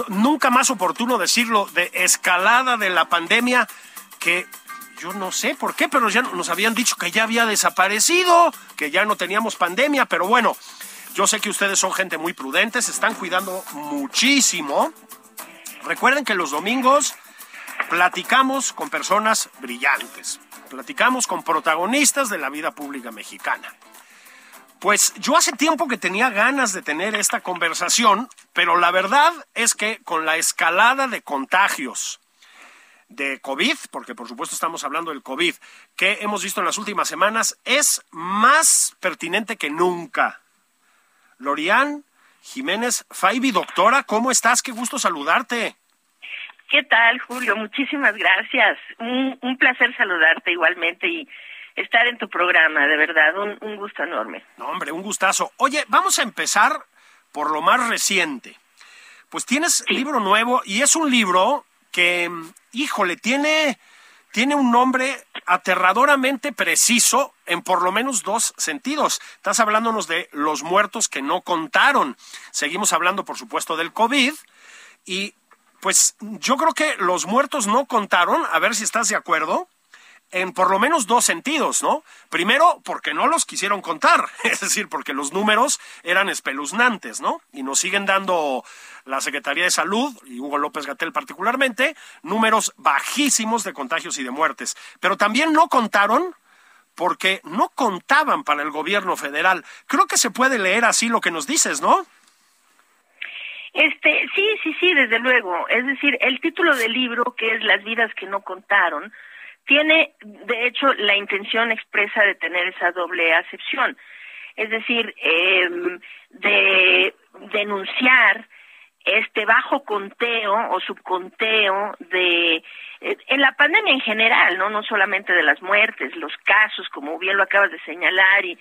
nunca más oportuno decirlo, de escalada de la pandemia, que yo no sé por qué, pero ya nos habían dicho que ya había desaparecido, que ya no teníamos pandemia, pero bueno, yo sé que ustedes son gente muy prudente, se están cuidando muchísimo. Recuerden que los domingos platicamos con personas brillantes, platicamos con protagonistas de la vida pública mexicana. Pues yo hace tiempo que tenía ganas de tener esta conversación, pero la verdad es que con la escalada de contagios de COVID, porque por supuesto estamos hablando del COVID, que hemos visto en las últimas semanas, es más pertinente que nunca. Lorian Jiménez Faibi, doctora, ¿cómo estás? Qué gusto saludarte. ¿Qué tal, Julio? Muchísimas gracias. Un placer saludarte igualmente y estar en tu programa, de verdad, un gusto enorme. No, hombre, un gustazo. Oye, vamos a empezar por lo más reciente. Pues tienes libro nuevo y es un libro que, híjole, tiene un nombre aterradoramente preciso en por lo menos dos sentidos. Estás hablándonos de los muertos que no contaron. Seguimos hablando, por supuesto, del COVID y pues yo creo que los muertos no contaron, a ver si estás de acuerdo, en por lo menos dos sentidos, ¿no? Primero, porque no los quisieron contar, es decir, porque los números eran espeluznantes, ¿no? Y nos siguen dando la Secretaría de Salud, y Hugo López-Gatell particularmente, números bajísimos de contagios y de muertes. Pero también no contaron porque no contaban para el gobierno federal. Creo que se puede leer así lo que nos dices, ¿no? Sí, desde luego. Es decir, el título del libro, que es Las vidas que no contaron, tiene, de hecho, la intención expresa de tener esa doble acepción. Es decir, de denunciar este bajo conteo o subconteo en la pandemia en general, no solamente de las muertes, los casos, como bien lo acabas de señalar, y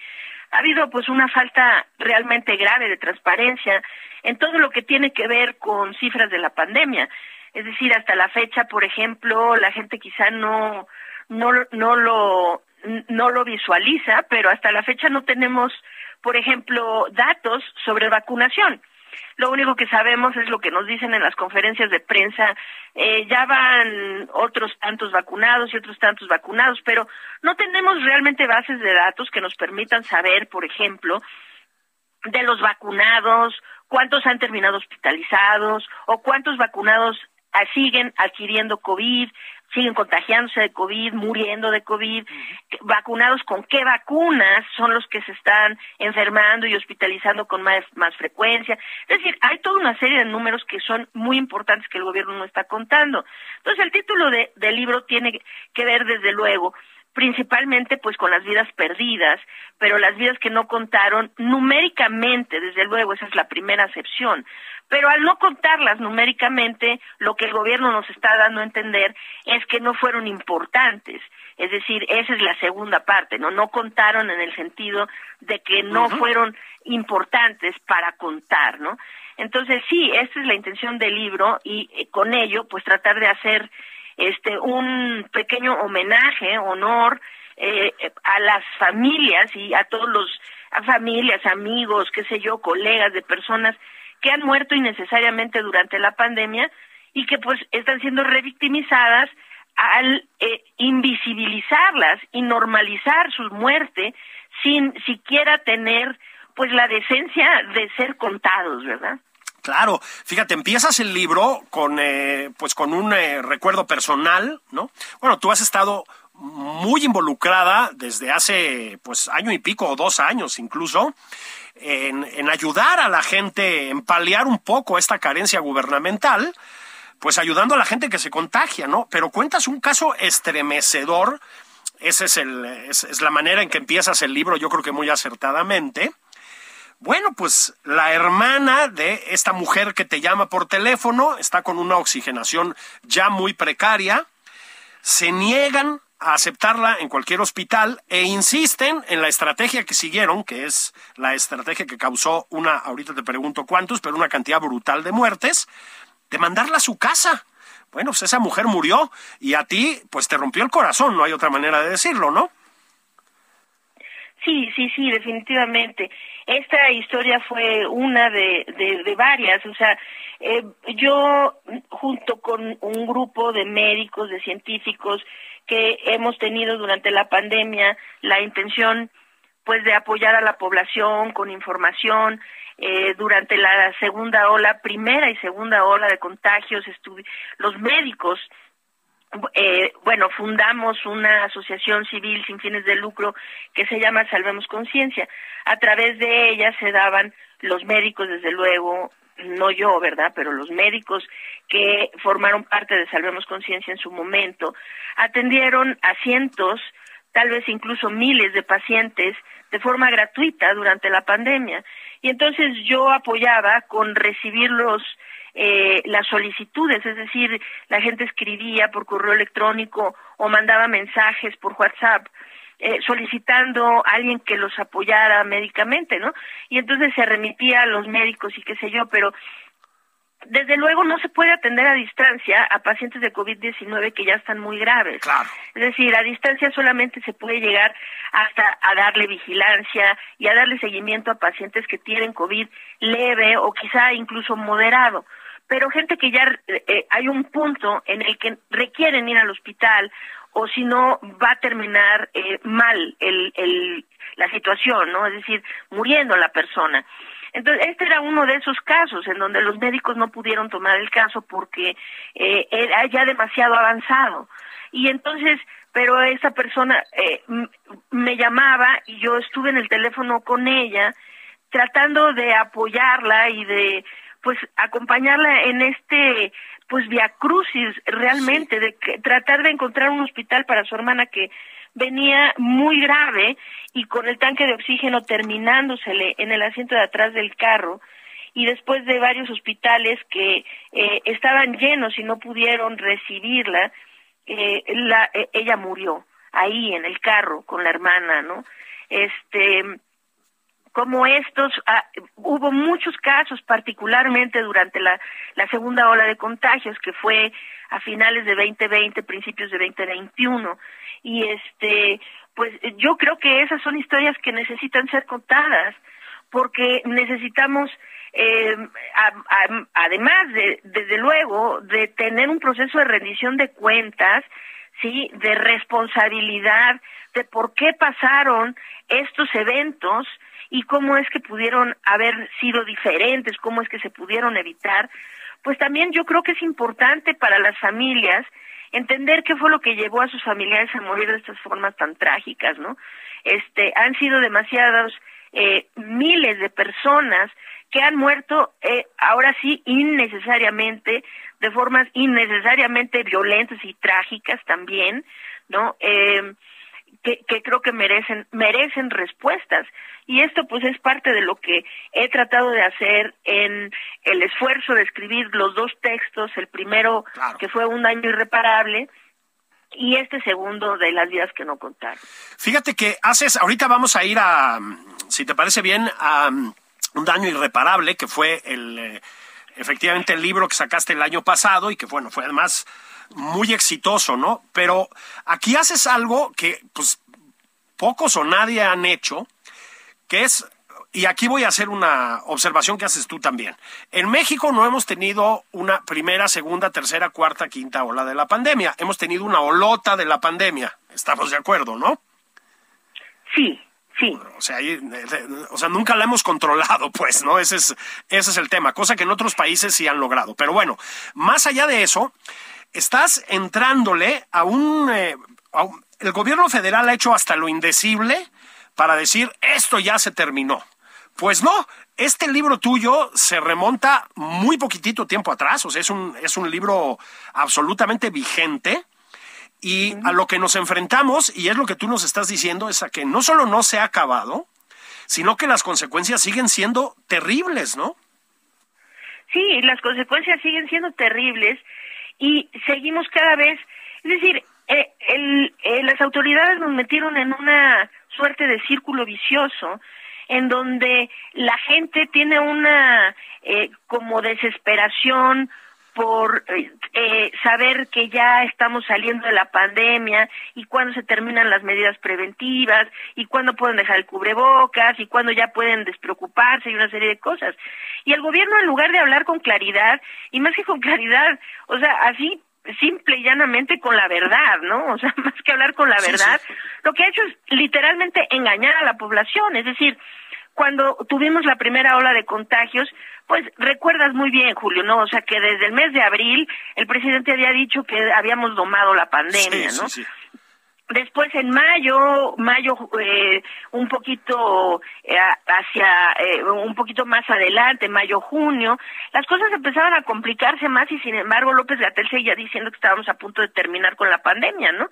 ha habido pues una falta realmente grave de transparencia en todo lo que tiene que ver con cifras de la pandemia. Es decir, hasta la fecha, por ejemplo, la gente quizá no lo visualiza, pero hasta la fecha no tenemos, por ejemplo, datos sobre vacunación. Lo único que sabemos es lo que nos dicen en las conferencias de prensa, ya van otros tantos vacunados y otros tantos vacunados, pero no tenemos realmente bases de datos que nos permitan saber, por ejemplo, de los vacunados, cuántos han terminado hospitalizados o cuántos vacunados siguen adquiriendo COVID, siguen contagiándose de COVID, muriendo de COVID, vacunados con qué vacunas son los que se están enfermando y hospitalizando con más frecuencia. Es decir, hay toda una serie de números que son muy importantes que el gobierno no está contando. Entonces, el título del libro tiene que ver, desde luego, principalmente pues con las vidas perdidas, pero las vidas que no contaron numéricamente, desde luego, esa es la primera acepción. Pero al no contarlas numéricamente, lo que el gobierno nos está dando a entender es que no fueron importantes. Es decir, esa es la segunda parte, no contaron en el sentido de que no fueron importantes para contar, ¿no? Entonces, sí, esta es la intención del libro y con ello, pues tratar de hacer un pequeño homenaje, honor a las familias y a familias, amigos, qué sé yo, colegas de personas que han muerto innecesariamente durante la pandemia y que pues están siendo revictimizadas al invisibilizarlas y normalizar su muerte sin siquiera tener pues la decencia de ser contados, ¿verdad? Claro, fíjate, empiezas el libro con un recuerdo personal, ¿no? Bueno, tú has estado muy involucrada desde hace pues año y pico o 2 años incluso en ayudar a la gente, en paliar un poco esta carencia gubernamental, pues ayudando a la gente que se contagia, ¿no? Pero cuentas un caso estremecedor, esa es la manera en que empiezas el libro, yo creo que muy acertadamente. Bueno, pues la hermana de esta mujer que te llama por teléfono está con una oxigenación ya muy precaria, se niegan a aceptarla en cualquier hospital e insisten en la estrategia que siguieron, que es la estrategia que causó ahorita te pregunto cuántos, pero una cantidad brutal de muertes, de mandarla a su casa. Bueno, pues esa mujer murió y a ti pues te rompió el corazón, no hay otra manera de decirlo, ¿no? Sí, definitivamente. esta historia fue una de varias. O sea, yo junto con un grupo de médicos, de científicos, que hemos tenido durante la pandemia la intención pues de apoyar a la población con información. Durante la primera y segunda ola de contagios, los médicos, fundamos una asociación civil sin fines de lucro que se llama Salvemos Conciencia. A través de ella se daban los médicos, desde luego, no yo, ¿verdad?, pero los médicos que formaron parte de Salvemos Conciencia en su momento, atendieron a cientos, tal vez incluso miles de pacientes de forma gratuita durante la pandemia. Y entonces yo apoyaba con recibir las solicitudes, es decir, la gente escribía por correo electrónico o mandaba mensajes por WhatsApp solicitando a alguien que los apoyara médicamente, ¿no? Y entonces se remitía a los médicos y qué sé yo, pero desde luego no se puede atender a distancia a pacientes de COVID-19 que ya están muy graves. Claro. Es decir, a distancia solamente se puede llegar hasta a darle vigilancia y a darle seguimiento a pacientes que tienen COVID leve o quizá incluso moderado. Pero gente que ya hay un punto en el que requieren ir al hospital, o si no va a terminar mal la situación, ¿no? Es decir, muriendo la persona. Entonces, este era uno de esos casos en donde los médicos no pudieron tomar el caso porque era ya demasiado avanzado. Y entonces, pero esa persona me llamaba y yo estuve en el teléfono con ella tratando de apoyarla y de pues acompañarla en este pues viacrucis realmente, sí, de tratar de encontrar un hospital para su hermana que venía muy grave y con el tanque de oxígeno terminándosele en el asiento de atrás del carro, y después de varios hospitales que estaban llenos y no pudieron recibirla, ella murió ahí en el carro con la hermana, ¿no? Como estos, hubo muchos casos, particularmente durante la segunda ola de contagios, que fue a finales de 2020, principios de 2021, y pues yo creo que esas son historias que necesitan ser contadas, porque necesitamos, además desde luego, de tener un proceso de rendición de cuentas, sí, de responsabilidad, de por qué pasaron estos eventos y cómo es que pudieron haber sido diferentes, cómo es que se pudieron evitar. Pues también yo creo que es importante para las familias entender qué fue lo que llevó a sus familiares a morir de estas formas tan trágicas, ¿no? Han sido demasiados miles de personas que han muerto ahora sí innecesariamente, de formas innecesariamente violentas y trágicas también, ¿no? Que creo que merecen respuestas. Y esto pues es parte de lo que he tratado de hacer en el esfuerzo de escribir los dos textos, el primero, claro, que fue Un daño irreparable, y este segundo de Las vidas que no contaron. Fíjate que ahorita vamos a ir a, si te parece bien, a Un daño irreparable, que fue efectivamente el libro que sacaste el año pasado y que bueno, fue además muy exitoso, ¿no? Pero aquí haces algo que pues pocos o nadie han hecho, que es, y aquí voy a hacer una observación que haces tú también. En México no hemos tenido una primera, segunda, tercera, cuarta, quinta ola de la pandemia. Hemos tenido una olota de la pandemia. Estamos de acuerdo, ¿no? Sí, sí. O sea, nunca la hemos controlado, pues, ¿no? Ese es el tema, cosa que en otros países sí han logrado. Pero bueno, más allá de eso, estás entrándole el gobierno federal ha hecho hasta lo indecible para decir, esto ya se terminó. Pues no, este libro tuyo se remonta muy poquitito tiempo atrás, o sea, es un libro absolutamente vigente, y a lo que nos enfrentamos, y es lo que tú nos estás diciendo, es a que no solo no se ha acabado, sino que las consecuencias siguen siendo terribles, ¿no? Sí, las consecuencias siguen siendo terribles, y seguimos cada vez, es decir, las autoridades nos metieron en una suerte de círculo vicioso en donde la gente tiene una como desesperación por saber que ya estamos saliendo de la pandemia y cuándo se terminan las medidas preventivas y cuándo pueden dejar el cubrebocas y cuándo ya pueden despreocuparse y una serie de cosas. Y el gobierno, en lugar de hablar con claridad, y más que con claridad, o sea, así simple y llanamente con la verdad, ¿no? O sea, más que hablar con la verdad, sí. Lo que ha hecho es literalmente engañar a la población. Es decir, cuando tuvimos la primera ola de contagios, pues recuerdas muy bien, Julio, ¿no? O sea, que desde el mes de abril el presidente había dicho que habíamos domado la pandemia, ¿no? Sí. Después en mayo un poquito un poquito más adelante, mayo, junio, las cosas empezaban a complicarse más y sin embargo López-Gatell seguía diciendo que estábamos a punto de terminar con la pandemia, ¿no?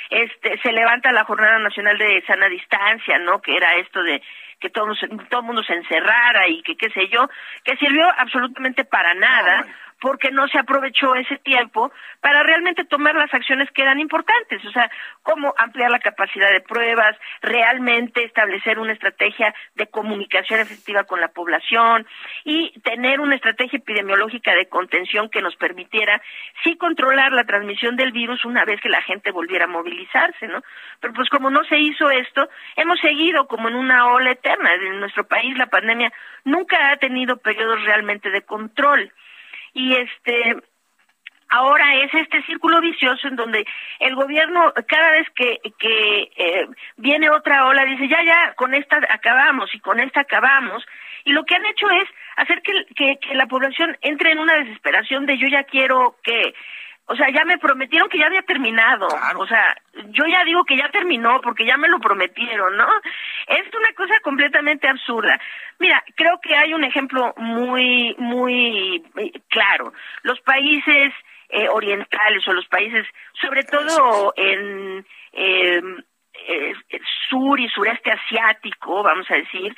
Se levanta la Jornada Nacional de Sana Distancia, ¿no? Que era esto de que todo el mundo se encerrara y que qué sé yo, que sirvió absolutamente para nada, porque no se aprovechó ese tiempo para realmente tomar las acciones que eran importantes, o sea, cómo ampliar la capacidad de pruebas, realmente establecer una estrategia de comunicación efectiva con la población y tener una estrategia epidemiológica de contención que nos permitiera sí controlar la transmisión del virus una vez que la gente volviera a movilizarse, ¿no? Pero pues como no se hizo esto, hemos seguido como en una ola eterna. En nuestro país la pandemia nunca ha tenido periodos realmente de control. Y ahora es este círculo vicioso en donde el gobierno cada vez que viene otra ola dice ya con esta acabamos y con esta acabamos, y lo que han hecho es hacer que la población entre en una desesperación de yo ya quiero que, o sea, ya me prometieron que ya había terminado, claro. O sea, yo ya digo que ya terminó porque ya me lo prometieron, ¿no? Es una cosa completamente absurda. Mira, creo que hay un ejemplo muy, muy claro. Los países orientales o los países, sobre todo en sur y sureste asiático, vamos a decir,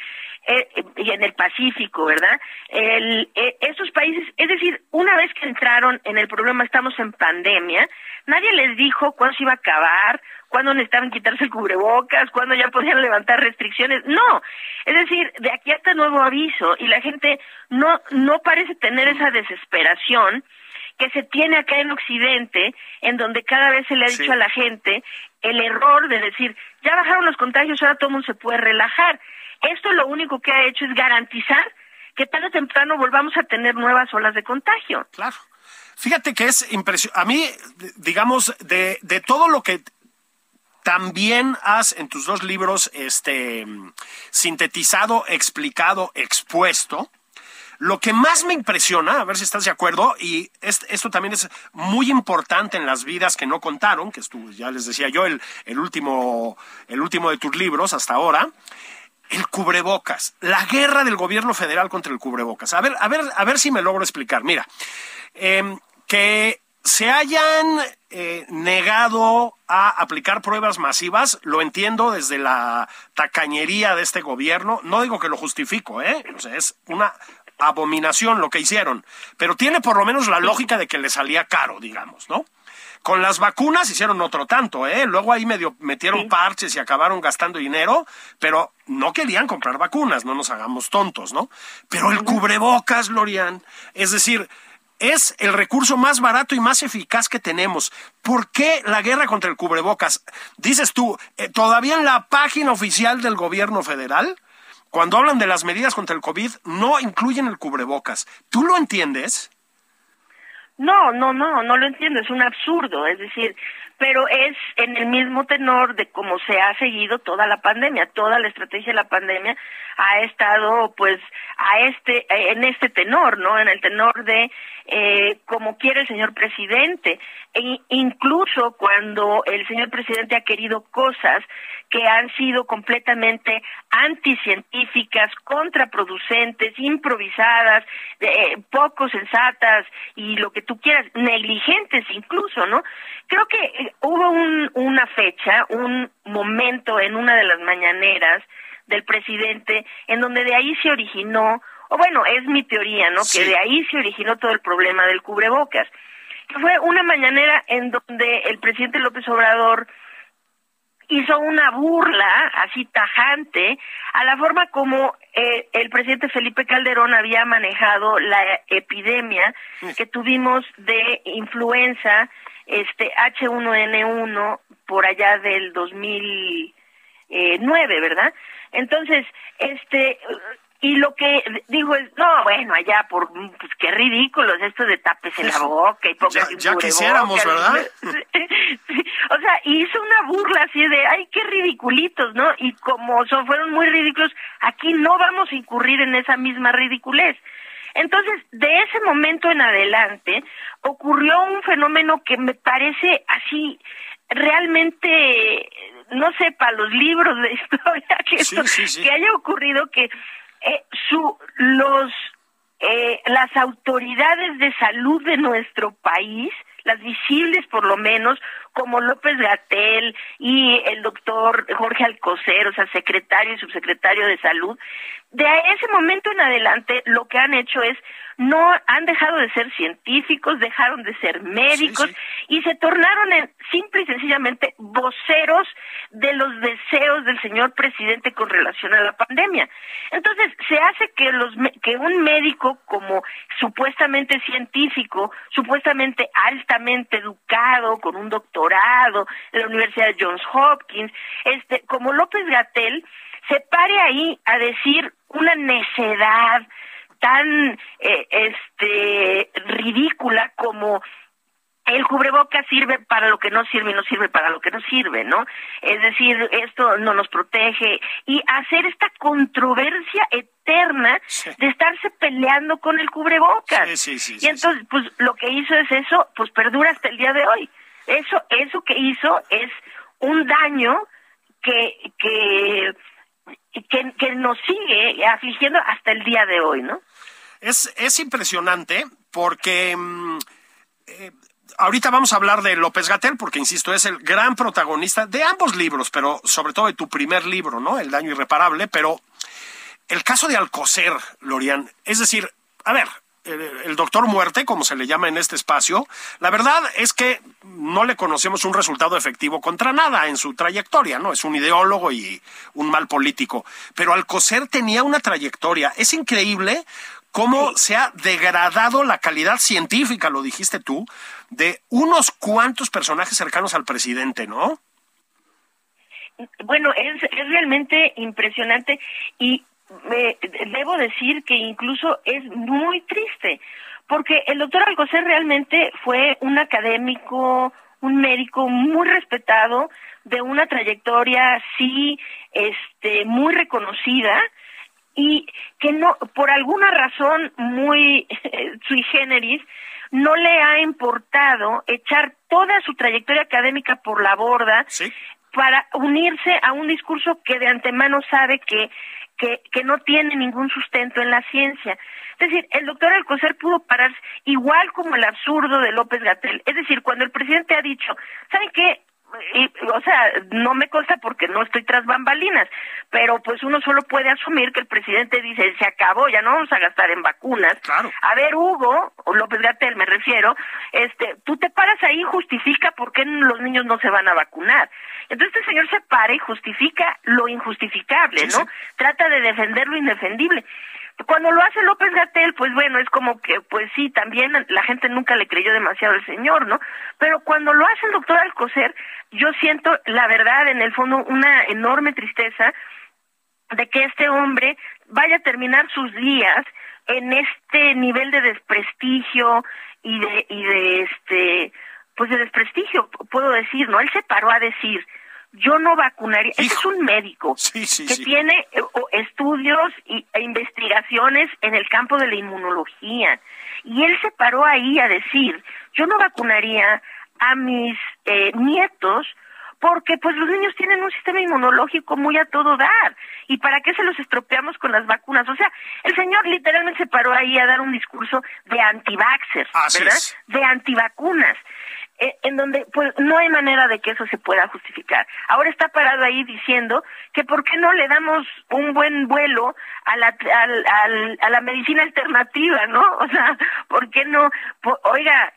y en el Pacífico, ¿verdad? Estos países, es decir, una vez que entraron en el problema, estamos en pandemia, nadie les dijo cuándo se iba a acabar, cuándo necesitaban quitarse el cubrebocas, cuándo ya podían levantar restricciones, no, es decir, de aquí hasta nuevo aviso, y la gente no parece tener esa desesperación que se tiene acá en Occidente, en donde cada vez se le ha dicho a la gente el error de decir, ya bajaron los contagios, ahora todo el mundo se puede relajar. Esto lo único que ha hecho es garantizar que tarde o temprano volvamos a tener nuevas olas de contagio. Claro. Fíjate que es impresionante. A mí, digamos, de todo lo que también has en tus dos libros sintetizado, explicado, expuesto, lo que más me impresiona, a ver si estás de acuerdo, y esto también es muy importante en las vidas que no contaron, que ya les decía yo, el último de tus libros hasta ahora, el cubrebocas, la guerra del gobierno federal contra el cubrebocas. A ver si me logro explicar. Mira, que se hayan negado a aplicar pruebas masivas, lo entiendo desde la tacañería de este gobierno. No digo que lo justifico, o sea, es una abominación lo que hicieron, pero tiene por lo menos la lógica de que le salía caro, digamos, ¿no? Con las vacunas hicieron otro tanto, luego ahí medio metieron parches y acabaron gastando dinero, pero no querían comprar vacunas, no nos hagamos tontos, ¿no? Pero el cubrebocas, Lorian, es decir, es el recurso más barato y más eficaz que tenemos. ¿Por qué la guerra contra el cubrebocas? Dices tú, todavía en la página oficial del gobierno federal, cuando hablan de las medidas contra el COVID, no incluyen el cubrebocas. ¿Tú lo entiendes? No lo entiendo, es un absurdo, es decir, pero es en el mismo tenor de cómo se ha seguido toda la pandemia, toda la estrategia de la pandemia ha estado pues en este tenor, ¿no? En el tenor de como quiere el señor presidente, incluso cuando el señor presidente ha querido cosas que han sido completamente anticientíficas, contraproducentes, improvisadas, poco sensatas y lo que tú quieras, negligentes incluso, ¿no? Creo que hubo una fecha, un momento en una de las mañaneras del presidente en donde de ahí se originó, o bueno, es mi teoría, ¿no? Sí. Que de ahí se originó todo el problema del cubrebocas. Fue una mañanera en donde el presidente López Obrador hizo una burla así tajante a la forma como el presidente Felipe Calderón había manejado la epidemia que tuvimos de influenza H1N1 por allá del 2009, ¿verdad? Entonces, y lo que digo es, no, bueno, allá pues qué ridículos esto de tápese la boca y póngase ya quisiéramos, ¿verdad? Sí, o sea, hizo una burla así de, ay, qué ridiculitos, ¿no? Y como fueron muy ridículos, aquí no vamos a incurrir en esa misma ridiculez. Entonces, de ese momento en adelante, ocurrió un fenómeno que me parece así, realmente, no sé, para los libros de historia, que haya ocurrido que las autoridades de salud de nuestro país, las visibles por lo menos, como López-Gatell y el doctor Jorge Alcocer, o sea, secretario y subsecretario de Salud, de ese momento en adelante lo que han hecho es, no han dejado de ser científicos, dejaron de ser médicos y se tornaron en simple y sencillamente voceros de los deseos del señor presidente con relación a la pandemia. Entonces, se hace que un médico como supuestamente científico, supuestamente altamente educado, con un doctorado de la Universidad de Johns Hopkins, como López-Gatell, se pare ahí a decir una necedad tan ridícula como el cubrebocas sirve para lo que no sirve y no sirve para lo que no sirve, ¿no? Es decir, esto no nos protege, y hacer esta controversia eterna de estarse peleando con el cubrebocas. Y entonces, pues lo que hizo es eso, pues perdura hasta el día de hoy. Eso que hizo es un daño que nos sigue afligiendo hasta el día de hoy, ¿no? Es impresionante porque ahorita vamos a hablar de López-Gatell porque, insisto, es el gran protagonista de ambos libros, pero sobre todo de tu primer libro, ¿no? El daño irreparable. Pero el caso de Alcocer, Lorian, es decir, a ver, el doctor Muerte, como se le llama en este espacio, la verdad es que no le conocemos un resultado efectivo contra nada en su trayectoria, ¿no? Es un ideólogo y un mal político. Pero Alcocer tenía una trayectoria. Es increíble cómo se ha degradado la calidad científica, lo dijiste tú, de unos cuantos personajes cercanos al presidente, ¿no? Bueno, es realmente impresionante y debo decir que incluso es muy triste, porque el doctor Alcocer realmente fue un académico, un médico muy respetado, de una trayectoria muy reconocida, y que no, por alguna razón muy sui generis, no le ha importado echar toda su trayectoria académica por la borda para unirse a un discurso que de antemano sabe que no tiene ningún sustento en la ciencia. Es decir, el doctor Alcocer pudo pararse igual como el absurdo de López-Gatell. Es decir, cuando el presidente ha dicho, ¿saben qué? No me consta porque no estoy tras bambalinas, pero pues uno solo puede asumir que el presidente dice, se acabó, ya no vamos a gastar en vacunas. Claro. A ver, Hugo, o López-Gatell me refiero, tú te paras ahí y justifica por qué los niños no se van a vacunar. Entonces este señor se para y justifica lo injustificable, ¿no? Trata de defender lo indefendible. Cuando lo hace López-Gatell, pues bueno, es como que, pues sí, también la gente nunca le creyó demasiado al señor, ¿no? Pero cuando lo hace el doctor Alcocer, yo siento, la verdad, en el fondo, una enorme tristeza de que este hombre vaya a terminar sus días en este nivel de desprestigio y de desprestigio, puedo decir, ¿no? Él se paró a decir, yo no vacunaría. Este es un médico que tiene estudios e investigaciones en el campo de la inmunología. Y él se paró ahí a decir, yo no vacunaría a mis nietos porque pues los niños tienen un sistema inmunológico muy a todo dar. ¿Y para qué se los estropeamos con las vacunas? O sea, el señor literalmente se paró ahí a dar un discurso de anti-vaxxers, ¿verdad? De antivacunas. En donde pues no hay manera de que eso se pueda justificar. Ahora está parado ahí diciendo que por qué no le damos un buen vuelo a la medicina alternativa, ¿no? O sea, ¿por qué no? Oiga,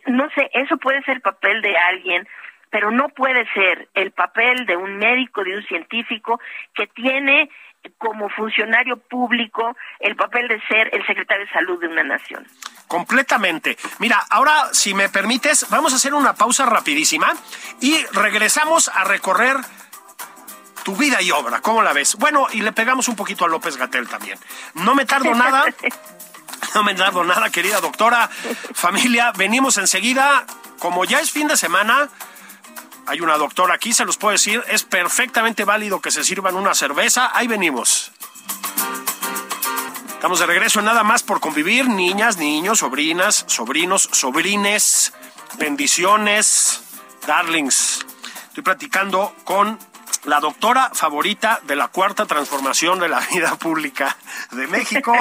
no sé, eso puede ser papel de alguien pero no puede ser el papel de un médico, de un científico que tiene como funcionario público el papel de ser el secretario de salud de una nación. Completamente. Mira, ahora, si me permites, vamos a hacer una pausa rapidísima y regresamos a recorrer tu vida y obra. ¿Cómo la ves? Bueno, y le pegamos un poquito a López-Gatell también. No me tardo nada. No me tardo nada, querida doctora. Familia, venimos enseguida. Como ya es fin de semana, hay una doctora aquí, se los puedo decir, es perfectamente válido que se sirvan una cerveza. Ahí venimos. Estamos de regreso en Nada Más por Convivir. Niñas, niños, sobrinas, sobrinos, sobrines, bendiciones, darlings. Estoy platicando con la doctora favorita de la cuarta transformación de la vida pública de México,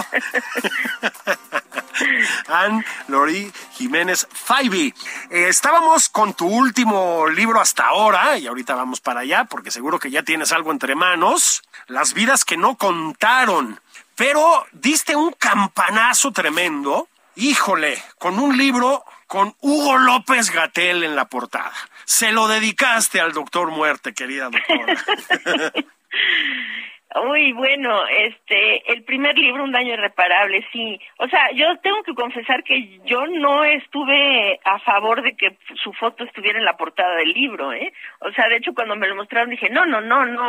Anne-Lori Jiménez Faibi. Estábamos con tu último libro hasta ahora, y ahorita vamos para allá, porque seguro que ya tienes algo entre manos, Las vidas que no contaron. Pero diste un campanazo tremendo, híjole, con un libro con Hugo López-Gatell en la portada. Se lo dedicaste al doctor Muerte, querida doctora. Uy, bueno, el primer libro, Un daño irreparable, sí. O sea, yo tengo que confesar que yo no estuve a favor de que su foto estuviera en la portada del libro, ¿eh? O sea, de hecho, cuando me lo mostraron dije, no,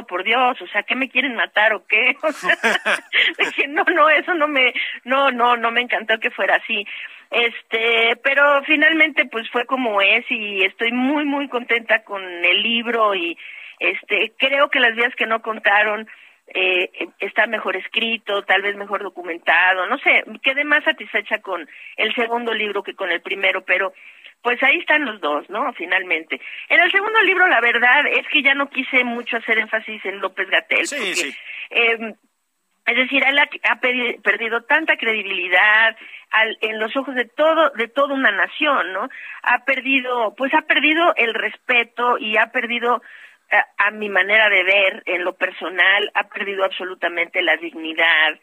por Dios, o sea, ¿qué me quieren matar o qué? O sea, dije, no, eso no me encantó que fuera así. Pero finalmente pues fue como es y estoy muy, muy contenta con el libro y creo que Las vidas que no contaron está mejor escrito, tal vez mejor documentado, no sé, quedé más satisfecha con el segundo libro que con el primero, pero pues ahí están los dos, ¿no? Finalmente. En el segundo libro la verdad es que ya no quise mucho hacer énfasis en López-Gatell, sí, porque sí. Es decir, él ha perdido tanta credibilidad en los ojos de toda una nación, ¿no? Ha perdido el respeto y ha perdido, a mi manera de ver, en lo personal, ha perdido absolutamente la dignidad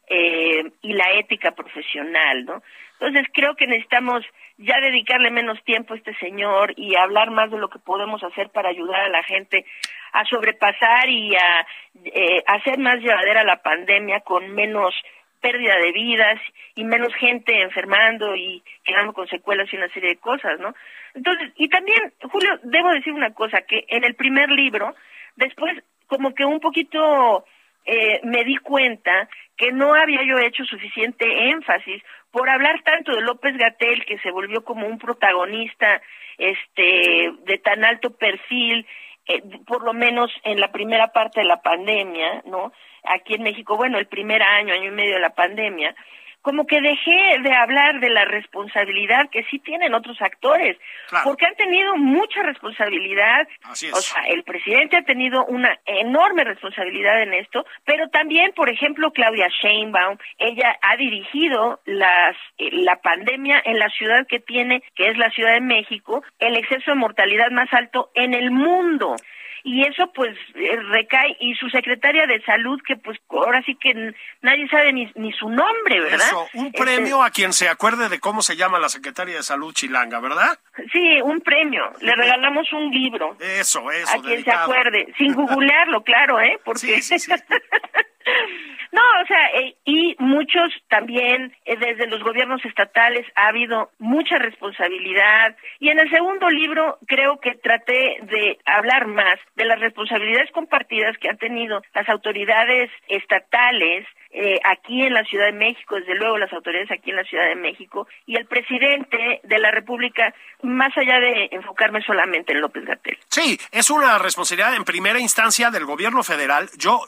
y la ética profesional, ¿no? Entonces creo que necesitamos ya dedicarle menos tiempo a este señor y hablar más de lo que podemos hacer para ayudar a la gente a sobrepasar y a hacer más llevadera la pandemia con menos pérdida de vidas y menos gente enfermando y quedando con secuelas y una serie de cosas, ¿no? Entonces, y también, Julio, debo decir una cosa, que en el primer libro, después como que un poquito me di cuenta que no había yo hecho suficiente énfasis por hablar tanto de López-Gatell, que se volvió como un protagonista de tan alto perfil, por lo menos en la primera parte de la pandemia, ¿no? Aquí en México, bueno, el primer año y medio de la pandemia, como que dejé de hablar de la responsabilidad que sí tienen otros actores, claro, porque han tenido mucha responsabilidad. Así es. O sea, el presidente ha tenido una enorme responsabilidad en esto, pero también, por ejemplo, Claudia Sheinbaum, ella ha dirigido la pandemia en la ciudad que tiene, que es la Ciudad de México, el exceso de mortalidad más alto en el mundo. Y eso pues recae, y su secretaria de salud, que pues ahora sí que nadie sabe ni su nombre, ¿verdad? Eso, un premio a quien se acuerde de cómo se llama la secretaria de salud chilanga, ¿verdad? Sí, un premio, le regalamos un libro. Eso, a quien dedicado. se acuerde, sin googlearlo, claro, porque... Sí. No, o sea, y muchos también, desde los gobiernos estatales ha habido mucha responsabilidad, y en el segundo libro creo que traté de hablar más de las responsabilidades compartidas que han tenido las autoridades estatales aquí en la Ciudad de México, desde luego las autoridades aquí en la Ciudad de México, y el presidente de la República, más allá de enfocarme solamente en López-Gatell. Sí, es una responsabilidad en primera instancia del gobierno federal. Yo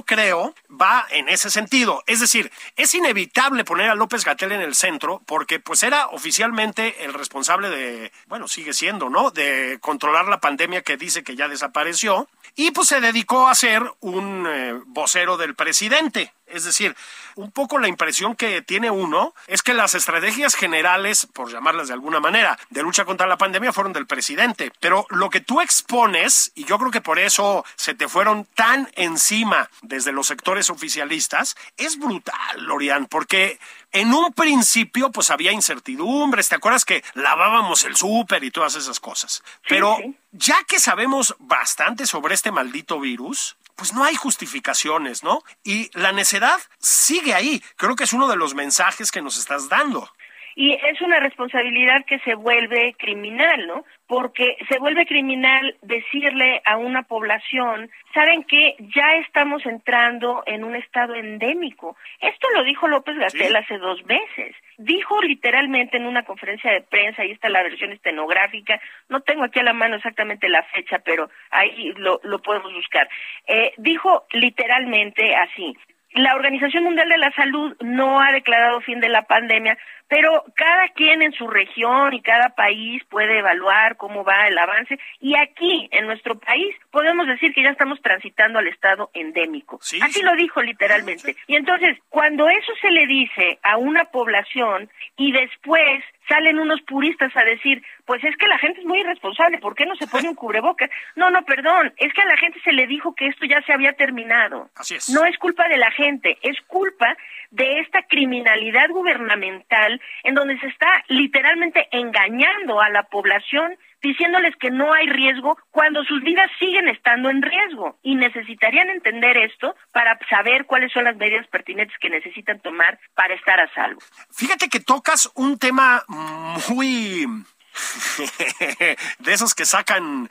creo va en ese sentido. Es decir, es inevitable poner a López-Gatell en el centro porque pues era oficialmente el responsable de, bueno, sigue siendo, ¿no?, de controlar la pandemia que dice que ya desapareció, y pues se dedicó a ser un vocero del presidente. Es decir, un poco la impresión que tiene uno es que las estrategias generales, por llamarlas de alguna manera, de lucha contra la pandemia fueron del presidente. Pero lo que tú expones, y yo creo que por eso se te fueron tan encima desde los sectores oficialistas, es brutal, Lorian, porque En un principio, pues había incertidumbres. ¿Te acuerdas que lavábamos el súper y todas esas cosas? Pero sí. ya que sabemos bastante sobre este maldito virus, pues no hay justificaciones, ¿no? Y la necedad sigue ahí. Creo que es uno de los mensajes que nos estás dando. Y es una responsabilidad que se vuelve criminal, ¿no? Porque se vuelve criminal decirle a una población, ¿saben qué? Ya estamos entrando en un estado endémico. Esto lo dijo López-Gatell ¿Sí? hace 2 meses. Dijo literalmente en una conferencia de prensa, ahí está la versión estenográfica, no tengo aquí a la mano exactamente la fecha, pero ahí lo podemos buscar. Dijo literalmente así: la Organización Mundial de la Salud no ha declarado fin de la pandemia, pero cada quien en su región y cada país puede evaluar cómo va el avance, y aquí, en nuestro país, podemos decir que ya estamos transitando al estado endémico. Sí, Así sí. lo dijo literalmente. Y entonces, cuando eso se le dice a una población y después salen unos puristas a decir, pues es que la gente es muy irresponsable, ¿por qué no se pone un cubrebocas? No, perdón, es que a la gente se le dijo que esto ya se había terminado. Así es. No es culpa de la gente, es culpa de esta criminalidad gubernamental en donde se está literalmente engañando a la población, diciéndoles que no hay riesgo cuando sus vidas siguen estando en riesgo, y necesitarían entender esto para saber cuáles son las medidas pertinentes que necesitan tomar para estar a salvo. Fíjate que tocas un tema muy de esos que sacan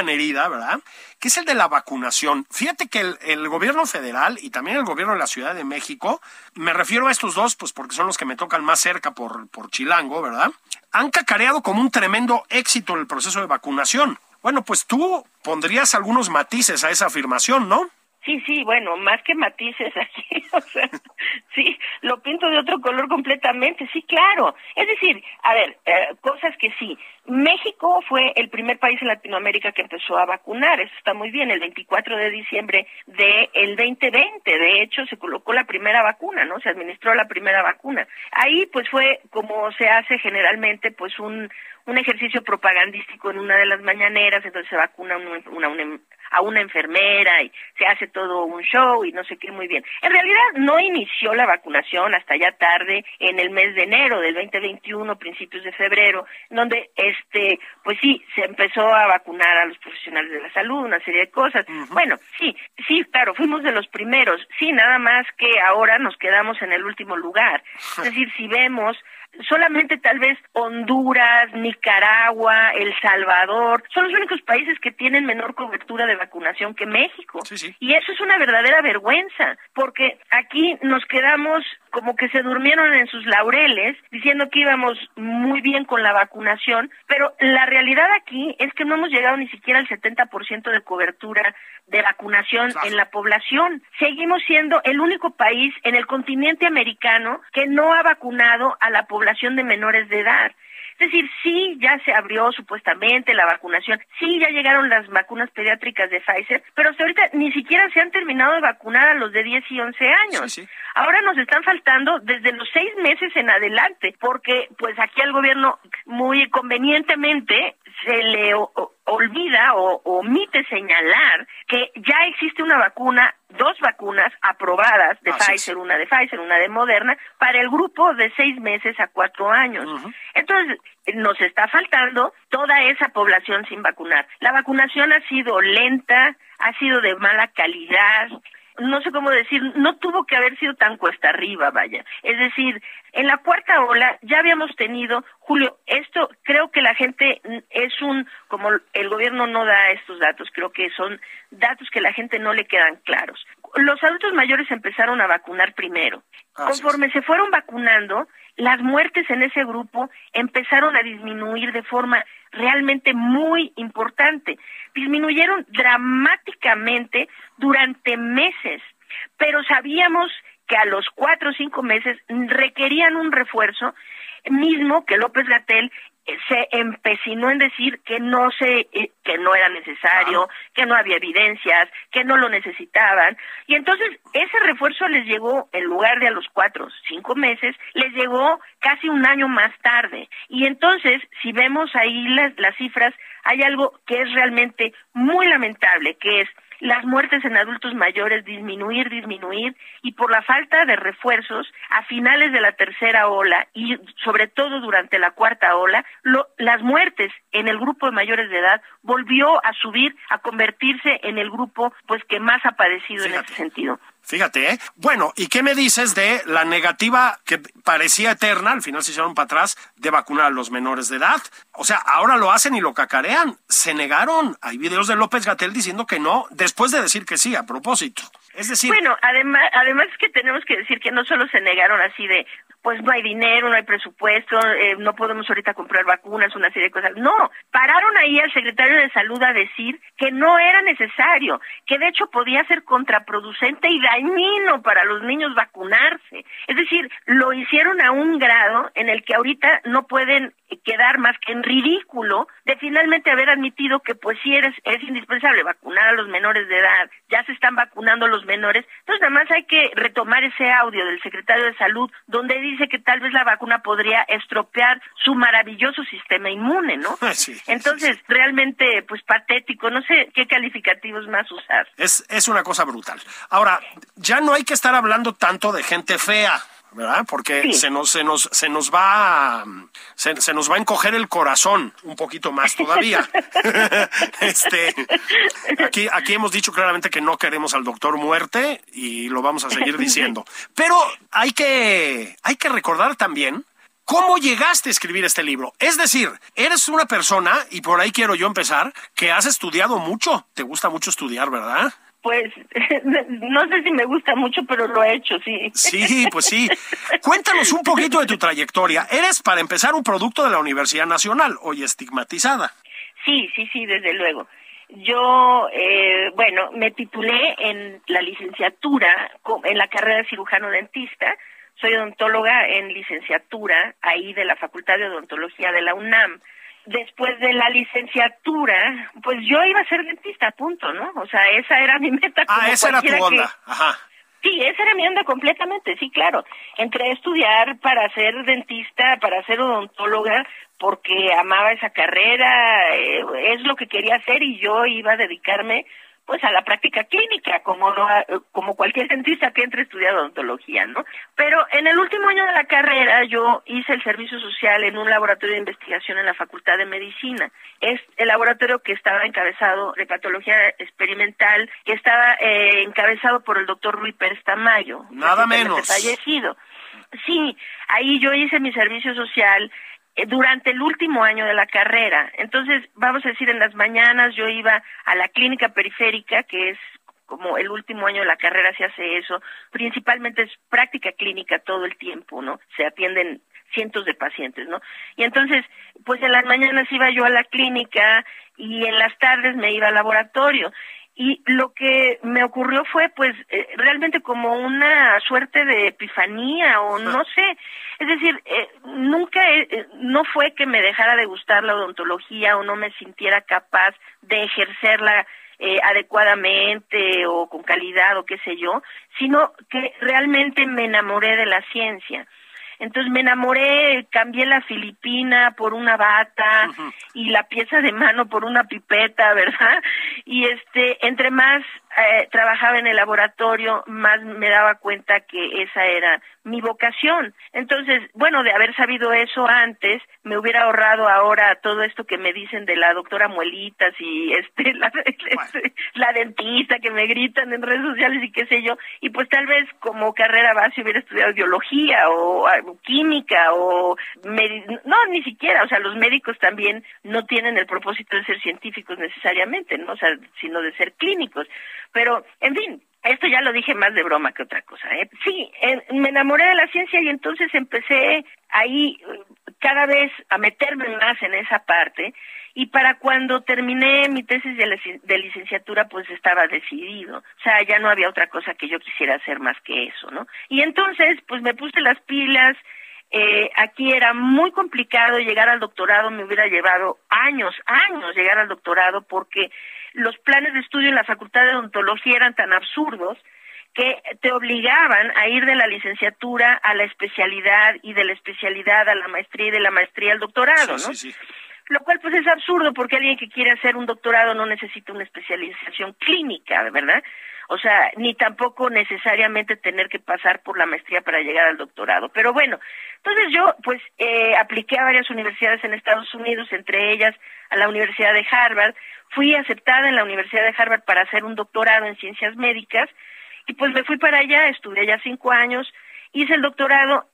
herida, ¿verdad? Que es el de la vacunación. Fíjate que el gobierno federal y también el gobierno de la Ciudad de México, me refiero a estos dos, pues porque son los que me tocan más cerca por Chilango, ¿verdad? Han cacareado como un tremendo éxito en el proceso de vacunación. Bueno, pues tú pondrías algunos matices a esa afirmación, ¿no? Sí, bueno, más que matices aquí, o sea, sí, lo pinto de otro color completamente, sí, claro. Es decir, a ver, cosas que sí. México fue el primer país en Latinoamérica que empezó a vacunar, eso está muy bien, el 24 de diciembre del 2020, de hecho, se colocó la primera vacuna, ¿no? Se administró la primera vacuna. Ahí, pues, fue como se hace generalmente, pues, un ejercicio propagandístico en una de las mañaneras, entonces se vacuna a una enfermera y se hace todo un show y no sé qué, muy bien. En realidad no inició la vacunación hasta ya tarde en el mes de enero del 2021, principios de febrero, donde pues sí, se empezó a vacunar a los profesionales de la salud, una serie de cosas. Uh-huh. Bueno, sí, claro, fuimos de los primeros, sí, nada más que ahora nos quedamos en el último lugar. Es decir, si vemos, solamente tal vez Honduras, Nicaragua, El Salvador son los únicos países que tienen menor cobertura de vacunación que México. Sí. Y eso es una verdadera vergüenza, porque aquí nos quedamos como que se durmieron en sus laureles, diciendo que íbamos muy bien con la vacunación, pero la realidad aquí es que no hemos llegado ni siquiera al 70% de cobertura de vacunación en la población. Seguimos siendo el único país en el continente americano que no ha vacunado a la población de menores de edad. Es decir, sí, ya se abrió supuestamente la vacunación, sí, ya llegaron las vacunas pediátricas de Pfizer, pero hasta ahorita ni siquiera se han terminado de vacunar a los de 10 y 11 años. Sí. Ahora nos están faltando desde los 6 meses en adelante, porque pues aquí al gobierno muy convenientemente se le olvida o omite señalar que ya existe una vacuna, 2 vacunas aprobadas de Pfizer, una de Pfizer, una de Moderna, para el grupo de 6 meses a 4 años. Uh-huh. Entonces, nos está faltando toda esa población sin vacunar. La vacunación ha sido lenta, ha sido de mala calidad, no sé cómo decir, no tuvo que haber sido tan cuesta arriba, vaya. Es decir, en la cuarta ola ya habíamos tenido, Julio, esto creo que la gente como el gobierno no da estos datos, creo que son datos que a la gente no le quedan claros. Los adultos mayores empezaron a vacunar primero. Conforme se fueron vacunando, las muertes en ese grupo empezaron a disminuir de forma realmente muy importante. Disminuyeron dramáticamente durante meses, pero sabíamos que a los 4 o 5 meses requerían un refuerzo, mismo que López-Gatell se empecinó en decir que no era necesario, que no había evidencias, que no lo necesitaban, y entonces ese refuerzo les llegó, en lugar de a los 4 o 5 meses, les llegó casi un año más tarde. Y entonces, si vemos ahí las cifras, hay algo que es realmente muy lamentable, que es las muertes en adultos mayores disminuir, y por la falta de refuerzos, a finales de la tercera ola y sobre todo durante la cuarta ola, las muertes en el grupo de mayores de edad volvió a subir, a convertirse en el grupo pues que más ha padecido en ese sentido. Fíjate, ¿eh? Bueno, ¿y qué me dices de la negativa que parecía eterna, al final se hicieron para atrás, de vacunar a los menores de edad? O sea, ahora lo hacen y lo cacarean. Se negaron. Hay videos de López-Gatell diciendo que no, después de decir que sí, a propósito. Es decir... Bueno, además es que tenemos que decir que no solo se negaron así de, pues no hay dinero, no hay presupuesto, no podemos ahorita comprar vacunas, una serie de cosas. No, pararon ahí al secretario de Salud a decir que no era necesario, que de hecho podía ser contraproducente y dañino para los niños vacunarse. Es decir, lo hicieron a un grado en el que ahorita no pueden quedar más que en ridículo de finalmente haber admitido que pues sí es indispensable vacunar a los menores de edad, ya se están vacunando los menores. Entonces nada más hay que retomar ese audio del secretario de Salud donde dice que tal vez la vacuna podría estropear su maravilloso sistema inmune, ¿no? Sí, entonces sí. Realmente pues patético, no sé qué calificativos más usar. Es una cosa brutal. Ahora, ya no hay que estar hablando tanto de gente fea, ¿verdad? Porque sí. se nos va a encoger el corazón un poquito más todavía. Aquí hemos dicho claramente que no queremos al doctor Muerte y lo vamos a seguir diciendo. Pero hay que recordar también cómo llegaste a escribir este libro. Es decir, eres una persona, y por ahí quiero yo empezar, que has estudiado mucho. Te gusta mucho estudiar, ¿verdad? Pues no sé si me gusta mucho, pero lo he hecho, sí. Sí, pues sí. Cuéntanos un poquito de tu trayectoria. Eres, para empezar, un producto de la Universidad Nacional, hoy estigmatizada. Sí, desde luego. Yo, me titulé en la licenciatura, en la carrera de cirujano dentista. Soy odontóloga en licenciatura, ahí de la Facultad de Odontología de la UNAM. Después de la licenciatura, pues yo iba a ser dentista, punto, ¿no? O sea, esa era mi meta. Esa era tu onda. Ajá. Sí, esa era mi onda completamente, sí, claro. Entré a estudiar para ser dentista, para ser odontóloga, porque amaba esa carrera, es lo que quería hacer y yo iba a dedicarme pues a la práctica clínica, como cualquier dentista que entre a estudiar odontología, ¿no? Pero en el último año de la carrera yo hice el servicio social en un laboratorio de investigación en la Facultad de Medicina. Es el laboratorio que estaba encabezado de patología experimental, que estaba encabezado por el doctor Rui Pérez Tamayo. Nada menos. Fallecido. Sí, ahí yo hice mi servicio social durante el último año de la carrera. Entonces, vamos a decir, en las mañanas yo iba a la clínica periférica, que es como el último año de la carrera se hace eso, principalmente es práctica clínica todo el tiempo, ¿no? Se atienden cientos de pacientes, ¿no? Y entonces, pues en las mañanas iba yo a la clínica y en las tardes me iba al laboratorio. Y lo que me ocurrió fue, pues, realmente como una suerte de epifanía o no sé. Es decir, no fue que me dejara de gustar la odontología o no me sintiera capaz de ejercerla adecuadamente o con calidad o qué sé yo, sino que realmente me enamoré de la ciencia. Entonces me enamoré, cambié la filipina por una bata y la pieza de mano por una pipeta, ¿verdad? Y entre más trabajaba en el laboratorio, más me daba cuenta que esa era mi vocación. Entonces, bueno, de haber sabido eso antes, me hubiera ahorrado ahora todo esto que me dicen de la doctora Muelitas y la dentista que me gritan en redes sociales y qué sé yo, y pues tal vez como carrera base hubiera estudiado biología o química o no, ni siquiera, o sea, los médicos también no tienen el propósito de ser científicos necesariamente, ¿no? O sea, sino de ser clínicos. Pero, en fin, esto ya lo dije más de broma que otra cosa, ¿eh? Sí, me enamoré de la ciencia y entonces empecé ahí cada vez a meterme más en esa parte, y para cuando terminé mi tesis de licenciatura pues estaba decidido, o sea, ya no había otra cosa que yo quisiera hacer más que eso, ¿no? Y entonces pues me puse las pilas. Aquí era muy complicado llegar al doctorado, me hubiera llevado años llegar al doctorado porque los planes de estudio en la Facultad de Odontología eran tan absurdos que te obligaban a ir de la licenciatura a la especialidad y de la especialidad a la maestría y de la maestría al doctorado, ¿no? Sí. lo cual pues es absurdo porque alguien que quiere hacer un doctorado no necesita una especialización clínica, ¿verdad? O sea, ni tampoco necesariamente tener que pasar por la maestría para llegar al doctorado. Pero bueno, entonces yo pues apliqué a varias universidades en Estados Unidos, entre ellas a la Universidad de Harvard. Fui aceptada en la Universidad de Harvard para hacer un doctorado en ciencias médicas y pues me fui para allá, estudié allá 5 años, hice el doctorado,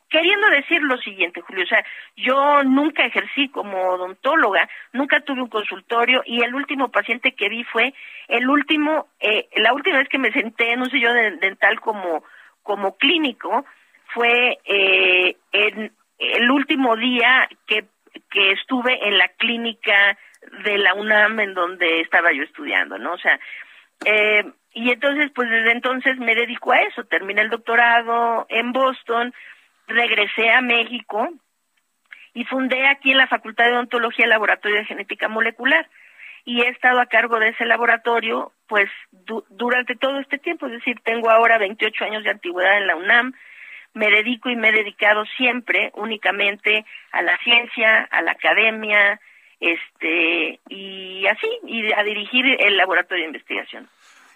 queriendo decir lo siguiente, Julio, o sea, yo nunca ejercí como odontóloga, nunca tuve un consultorio y el último paciente que vi fue la última vez que me senté en un sillón dental como clínico fue en el último día que estuve en la clínica de la UNAM en donde estaba yo estudiando, ¿no? O sea, y entonces, pues desde entonces me dedico a eso. Terminé el doctorado en Boston, regresé a México y fundé aquí en la Facultad de Odontología el Laboratorio de Genética Molecular. Y he estado a cargo de ese laboratorio, pues, durante todo este tiempo. Es decir, tengo ahora 28 años de antigüedad en la UNAM. Me dedico y me he dedicado siempre, únicamente, a la ciencia, a la academia, y así, y a dirigir el laboratorio de investigación.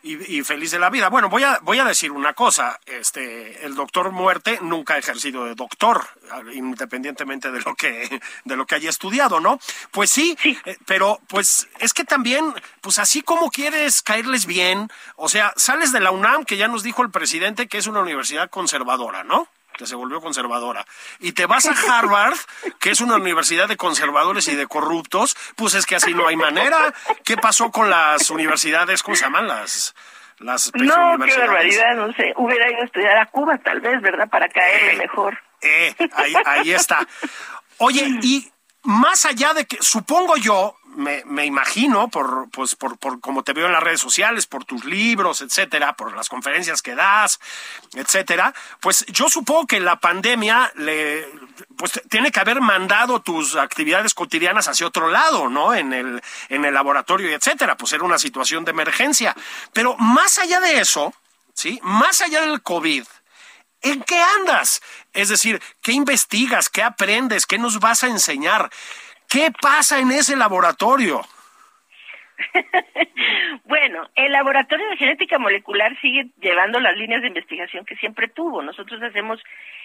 Y feliz de la vida. Bueno, voy a decir una cosa. El doctor Muerte nunca ha ejercido de doctor, independientemente de lo que haya estudiado, ¿no? Pues sí. Pero pues es que también, pues así como quieres caerles bien, o sea, sales de la UNAM, que ya nos dijo el presidente que es una universidad conservadora, ¿no? Que se volvió conservadora, y te vas a Harvard, que es una universidad de conservadores y de corruptos, pues es que así no hay manera. ¿Qué pasó con las universidades? ¿Cómo se llaman? Las no, qué barbaridad, no sé. Hubiera ido a estudiar a Cuba, tal vez, ¿verdad? Para caerle mejor. Ahí está. Oye, y más allá de que, supongo yo, me imagino, por como te veo en las redes sociales, por tus libros, etcétera, por las conferencias que das, etcétera, pues yo supongo que la pandemia pues tiene que haber mandado tus actividades cotidianas hacia otro lado, ¿no? En el laboratorio, etcétera, pues era una situación de emergencia. Pero más allá de eso, ¿sí? Más allá del COVID, ¿en qué andas? Es decir, ¿qué investigas? ¿Qué aprendes? ¿Qué nos vas a enseñar? ¿Qué pasa en ese laboratorio? Bueno, el laboratorio de genética molecular sigue llevando las líneas de investigación que siempre tuvo. Nosotros hacemos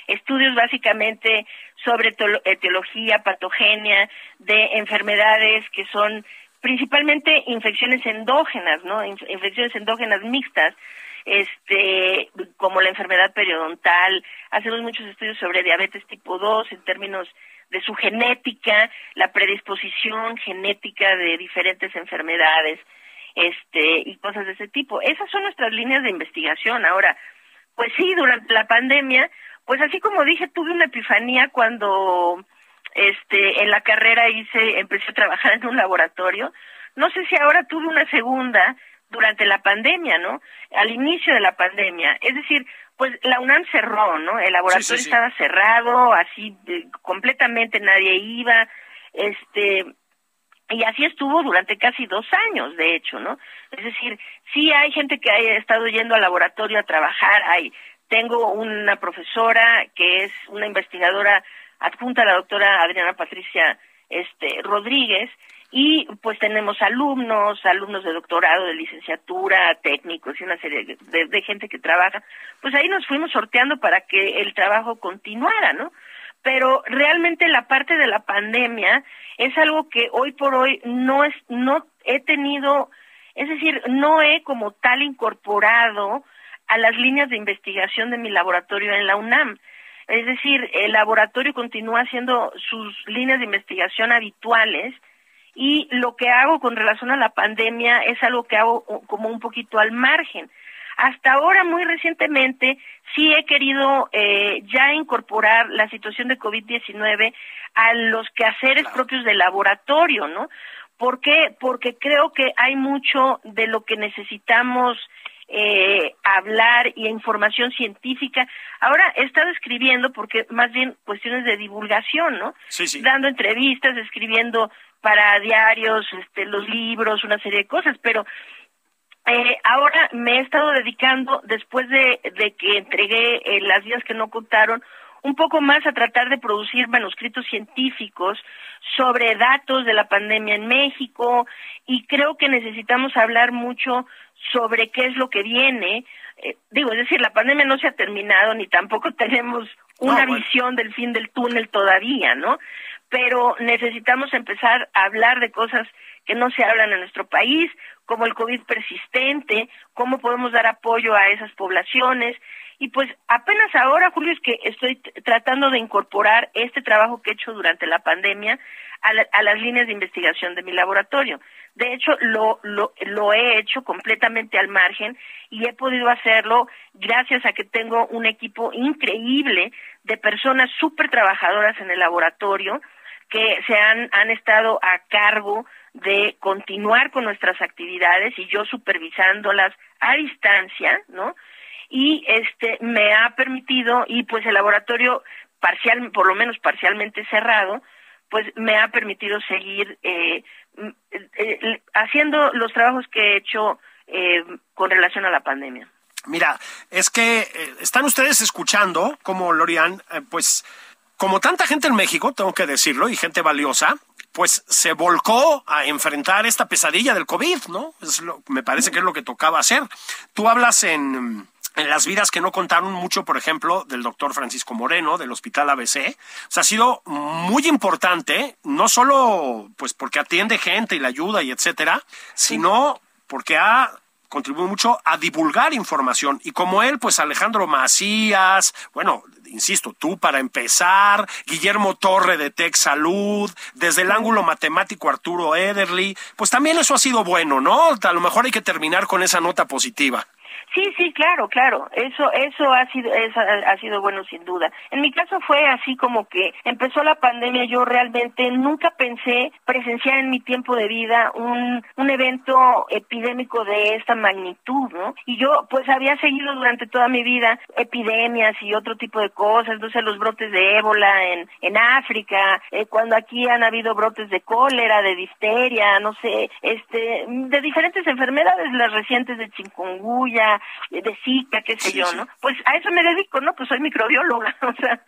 estudios básicamente sobre etiología, patogenia de enfermedades que son principalmente infecciones endógenas, ¿no? Infecciones endógenas mixtas, como la enfermedad periodontal. Hacemos muchos estudios sobre diabetes tipo 2 en términos de su genética, la predisposición genética de diferentes enfermedades, y cosas de ese tipo. Esas son nuestras líneas de investigación. Ahora, pues sí, durante la pandemia, pues así como dije, tuve una epifanía cuando en la carrera empecé a trabajar en un laboratorio. No sé si ahora tuve una segunda durante la pandemia, ¿no? Al inicio de la pandemia. Es decir, pues la UNAM cerró, ¿no? El laboratorio estaba cerrado, así completamente nadie iba, y así estuvo durante casi 2 años, de hecho, ¿no? Es decir, sí hay gente que ha estado yendo al laboratorio a trabajar. Tengo una profesora que es una investigadora adjunta a la doctora Adriana Patricia Rodríguez, y pues tenemos alumnos de doctorado, de licenciatura, técnicos y una serie de gente que trabaja. Pues ahí nos fuimos sorteando para que el trabajo continuara, ¿no? Pero realmente la parte de la pandemia es algo que hoy por hoy no he tenido, es decir, no he como tal incorporado a las líneas de investigación de mi laboratorio en la UNAM. Es decir, el laboratorio continúa haciendo sus líneas de investigación habituales, y lo que hago con relación a la pandemia es algo que hago como un poquito al margen. Hasta ahora, muy recientemente, sí he querido ya incorporar la situación de COVID-19 a los quehaceres propios del laboratorio, ¿no? ¿Por qué? Porque creo que hay mucho de lo que necesitamos hablar, y información científica. Ahora he estado escribiendo, porque más bien cuestiones de divulgación, ¿no? Sí. Dando entrevistas, escribiendo para diarios, los libros, una serie de cosas, pero ahora me he estado dedicando, después de que entregué las vidas que no contaron, un poco más a tratar de producir manuscritos científicos sobre datos de la pandemia en México, y creo que necesitamos hablar mucho sobre qué es lo que viene. Es decir, la pandemia no se ha terminado, ni tampoco tenemos una visión del fin del túnel todavía, ¿no? Pero necesitamos empezar a hablar de cosas que no se hablan en nuestro país, como el COVID persistente, cómo podemos dar apoyo a esas poblaciones. Y pues apenas ahora, Julio, es que estoy tratando de incorporar este trabajo que he hecho durante la pandemia a las líneas de investigación de mi laboratorio. De hecho, lo he hecho completamente al margen, y he podido hacerlo gracias a que tengo un equipo increíble de personas súper trabajadoras en el laboratorio que se han estado a cargo de continuar con nuestras actividades, y yo supervisándolas a distancia, ¿no? Y me ha permitido, y pues el laboratorio por lo menos parcialmente cerrado, pues me ha permitido seguir haciendo los trabajos que he hecho con relación a la pandemia. Mira, es que están ustedes escuchando como Lorian, pues como tanta gente en México, tengo que decirlo, y gente valiosa, pues se volcó a enfrentar esta pesadilla del COVID, ¿no? Me parece que es lo que tocaba hacer. Tú hablas en las vidas que no contaron mucho, por ejemplo, del doctor Francisco Moreno, del Hospital ABC. O sea, ha sido muy importante, no solo pues porque atiende gente y la ayuda y etcétera, sino porque ha contribuido mucho a divulgar información. Y como él, pues Alejandro Macías, bueno, insisto, tú para empezar, Guillermo Torre de Tech Salud, desde el ángulo matemático Arturo Ederly, pues también eso ha sido bueno, ¿no? A lo mejor hay que terminar con esa nota positiva. Sí, claro. Eso ha sido bueno sin duda. En mi caso fue así como que empezó la pandemia, yo realmente nunca pensé presenciar en mi tiempo de vida un evento epidémico de esta magnitud, ¿no? Y yo pues había seguido durante toda mi vida epidemias y otro tipo de cosas, entonces los brotes de ébola en África, cuando aquí han habido brotes de cólera, de difteria, no sé, de diferentes enfermedades, las recientes de chikungunya, de Zika, qué sé yo, ¿no? Pues a eso me dedico, ¿no? Pues soy microbióloga, o sea,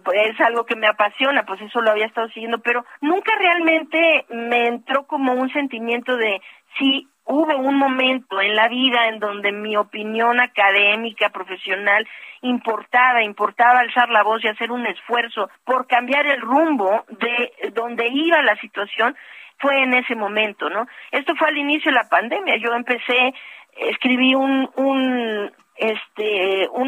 pues es algo que me apasiona, pues eso lo había estado siguiendo, pero nunca realmente me entró como un sentimiento de sí. Hubo un momento en la vida en donde mi opinión académica, profesional, importaba alzar la voz y hacer un esfuerzo por cambiar el rumbo de donde iba la situación. Fue en ese momento, ¿no? Esto fue al inicio de la pandemia. Yo escribí un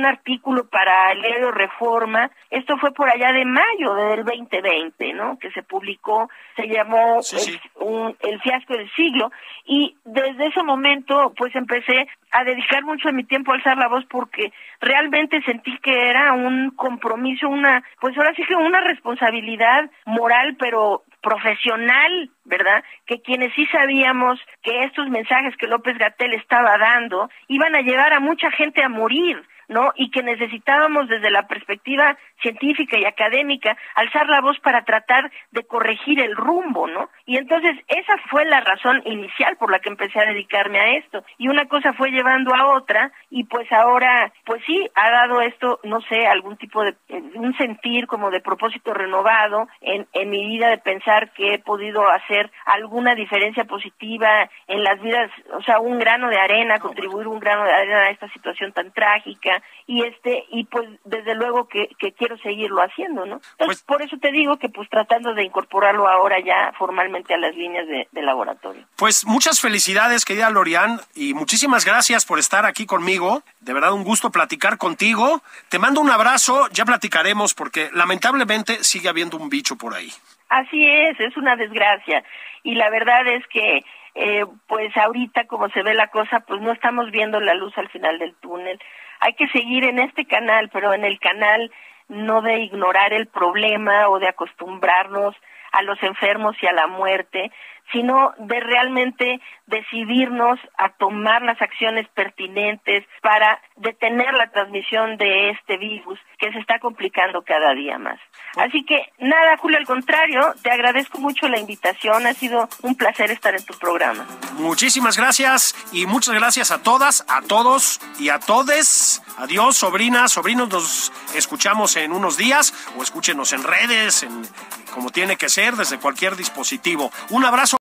artículo para el diario Reforma. Esto fue por allá de mayo del 2020, ¿no? Que se publicó, se llamó El fiasco del siglo, y desde ese momento pues empecé a dedicar mucho de mi tiempo a alzar la voz, porque realmente sentí que era un compromiso, pues ahora sí que una responsabilidad moral, pero profesional, ¿verdad? Que quienes sí sabíamos que estos mensajes que López-Gatell estaba dando iban a llevar a mucha gente a morir, ¿no? Y que necesitábamos desde la perspectiva científica y académica alzar la voz para tratar de corregir el rumbo, ¿no? Y entonces esa fue la razón inicial por la que empecé a dedicarme a esto. Y una cosa fue llevando a otra, y pues ahora, pues sí, ha dado esto, no sé, algún tipo de, un sentir como de propósito renovado en mi vida, de pensar que he podido hacer alguna diferencia positiva en las vidas, o sea, un grano de arena, contribuir un grano de arena a esta situación tan trágica, y pues desde luego que quiero seguirlo haciendo, ¿no? Entonces, pues, por eso te digo que pues tratando de incorporarlo ahora ya formalmente a las líneas de laboratorio. Pues muchas felicidades, querida Lorian, y muchísimas gracias por estar aquí conmigo. De verdad, un gusto platicar contigo. Te mando un abrazo, ya platicaremos, porque lamentablemente sigue habiendo un bicho por ahí. Así es una desgracia, y la verdad es que pues ahorita como se ve la cosa, pues no estamos viendo la luz al final del túnel. Hay que seguir en este canal, pero en el canal no de ignorar el problema o de acostumbrarnos a los enfermos y a la muerte, sino de realmente decidirnos a tomar las acciones pertinentes para detener la transmisión de este virus que se está complicando cada día más. Así que nada, Julio, al contrario, te agradezco mucho la invitación, ha sido un placer estar en tu programa. Muchísimas gracias y muchas gracias a todas, a todos y a todes. Adiós, sobrinas, sobrinos, nos escuchamos en unos días o escúchenos en redes, como tiene que ser, desde cualquier dispositivo. Un abrazo.